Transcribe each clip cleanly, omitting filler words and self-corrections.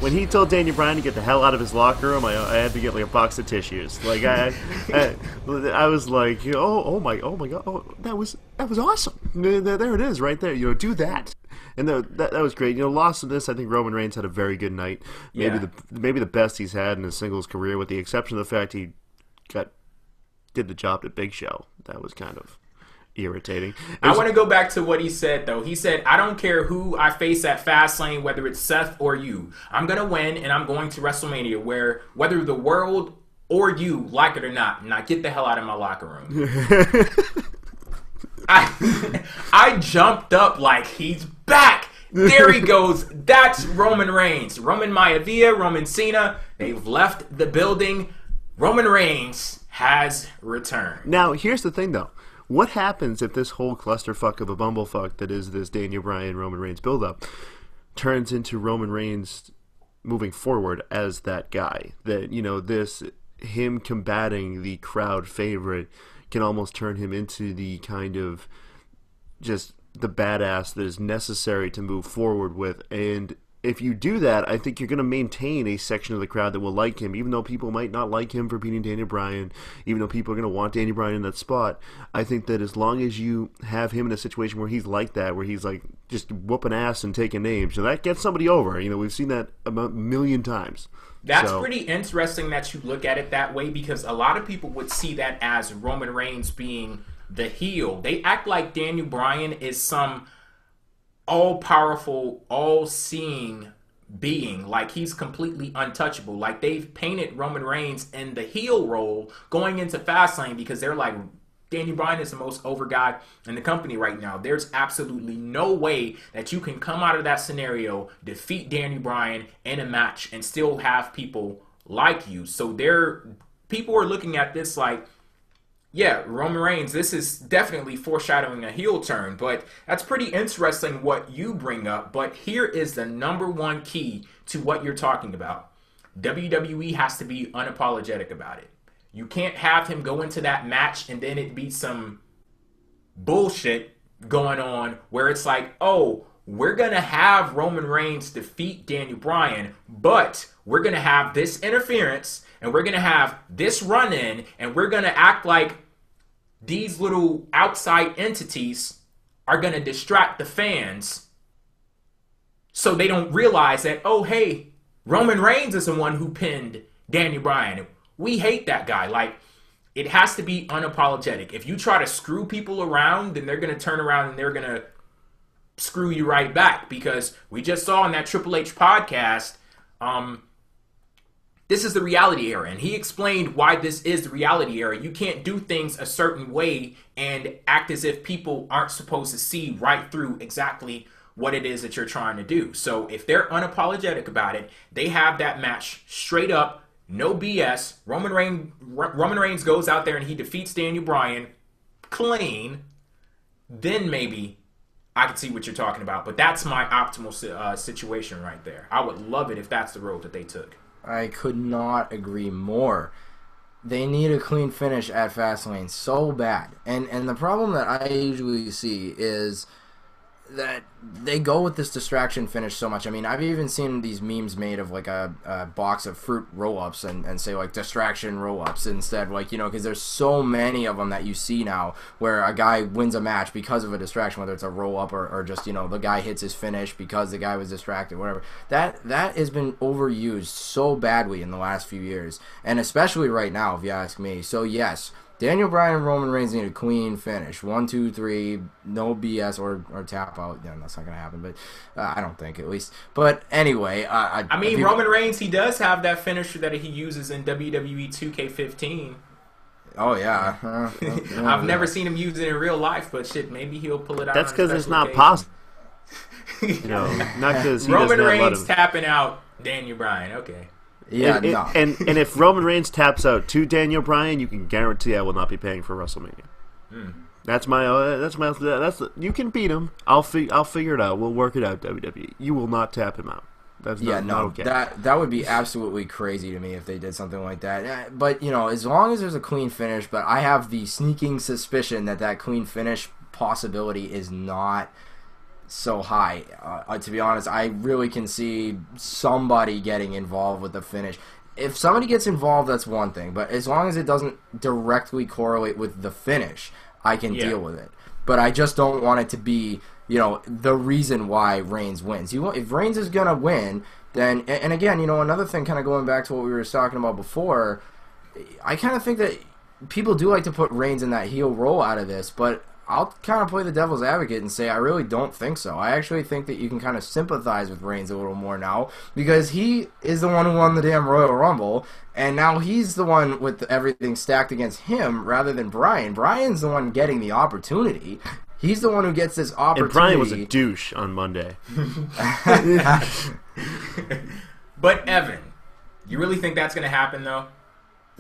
when he told Daniel Bryan to get the hell out of his locker room, I had to get like a box of tissues. Like I was like, oh my god, that was awesome. There it is, right there. Do that. And that was great. Lost in this, I think Roman Reigns had a very good night. Maybe the best he's had in his singles career, with the exception of the fact he did the job to Big Show. That was kind of irritating. I want to go back to what he said, though. He said, I don't care who I face at Fastlane, whether it's Seth or you. I'm going to win, and I'm going to WrestleMania, where whether the world or you like it or not, now get the hell out of my locker room. I jumped up like, he's back. There he goes. That's Roman Reigns. Roman Maivia, Roman Cena, they've left the building. Roman Reigns has returned. Now, here's the thing, though. What happens if this whole clusterfuck of a bumblefuck that is this Daniel Bryan Roman Reigns buildup turns into Roman Reigns moving forward as that guy? That, him combating the crowd favorite can almost turn him into the kind of just the badass that is necessary to move forward with. And if you do that, I think you're going to maintain a section of the crowd that will like him, even though people might not like him for beating Daniel Bryan, even though people are going to want Daniel Bryan in that spot. I think that as long as you have him in a situation where he's like that, where he's like just whooping ass and taking names, that gets somebody over. We've seen that a million times. That's pretty interesting that you look at it that way, because a lot of people would see that as Roman Reigns being the heel. They act like Daniel Bryan is some all-powerful, all-seeing being, like he's completely untouchable. Like they've painted Roman Reigns in the heel role going into Fastlane, because they're like, Daniel Bryan is the most over guy in the company right now. There's absolutely no way that you can come out of that scenario, defeat Daniel Bryan in a match, and still have people like you. So people are looking at this like, yeah, Roman Reigns, this is definitely foreshadowing a heel turn. But that's pretty interesting what you bring up. But here is the number one key to what you're talking about. WWE has to be unapologetic about it. You can't have him go into that match and then it be some bullshit going on where it's like, oh, we're going to have Roman Reigns defeat Daniel Bryan, but we're going to have this interference and we're going to have this run-in and we're going to act like these little outside entities are going to distract the fans so they don't realize that, oh, hey, Roman Reigns is the one who pinned Daniel Bryan. We hate that guy. Like, it has to be unapologetic. If you try to screw people around, then they're going to turn around and they're going to screw you right back. Because we just saw in that Triple H podcast, this is the reality era. And he explained why this is the reality era. You can't do things a certain way and act as if people aren't supposed to see right through exactly what it is that you're trying to do. So if they're unapologetic about it, they have that match straight up, no BS. Roman Reigns goes out there and he defeats Daniel Bryan clean. Then maybe I can see what you're talking about. But that's my optimal situation right there. I would love it if that's the road that they took. I could not agree more. They need a clean finish at Fastlane so bad. And the problem that I usually see is that they go with this distraction finish so much. I mean, I've even seen these memes made of like a box of fruit roll-ups and say like distraction roll-ups instead, like, because there's so many of them that you see now where a guy wins a match because of a distraction, whether it's a roll-up or just, the guy hits his finish because the guy was distracted, whatever. That has been overused so badly in the last few years, and especially right now, if you ask me. So yes, Daniel Bryan and Roman Reigns need a clean finish. 1, 2, 3, no BS or tap out. Yeah, that's not going to happen, but I don't think, at least. But anyway. Roman Reigns, he does have that finisher that he uses in WWE 2K15. Oh, yeah. I've never seen him use it in real life, but shit, maybe he'll pull it out. That's because it's not possible. Not because he Roman Reigns tapping out Daniel Bryan. Okay. Yeah, and if Roman Reigns taps out to Daniel Bryan, you can guarantee I will not be paying for WrestleMania. That's you can beat him. I'll figure it out. We'll work it out. WWE. You will not tap him out. That's not okay. That would be absolutely crazy to me if they did something like that. But as long as there's a clean finish, but I have the sneaking suspicion that clean finish possibility is not so high. To be honest, I really can see somebody getting involved with the finish. If somebody gets involved, that's one thing, but as long as it doesn't directly correlate with the finish, I can deal with it. But I just don't want it to be, the reason why Reigns wins. If Reigns is going to win, then, and again, another thing kind of going back to what we were talking about before, I kind of think that people do like to put Reigns in that heel role out of this, but I'll kind of play the devil's advocate and say I really don't think so. I actually think that you can kind of sympathize with Reigns a little more now because he is the one who won the damn Royal Rumble, and now he's the one with everything stacked against him rather than Bryan. Bryan's the one getting the opportunity. He's the one who gets this opportunity. And Bryan was a douche on Monday. But Evan, you really think that's going to happen though?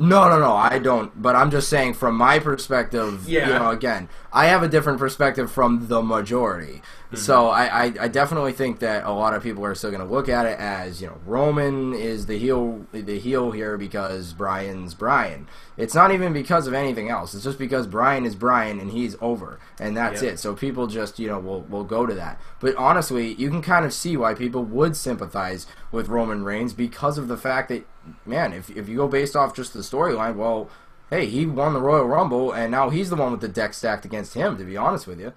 No, I don't. But I'm just saying from my perspective, again, I have a different perspective from the majority. Mm-hmm. So I definitely think that a lot of people are still going to look at it as, Roman is the heel here because Bryan's Bryan. It's not even because of anything else. It's just because Bryan is Bryan and he's over. And that's it. So people just, will go to that. But honestly, you can kind of see why people would sympathize with Roman Reigns because of the fact that, man, if you go based off just the storyline, well, hey, he won the Royal Rumble, and now he's the one with the deck stacked against him, to be honest with you.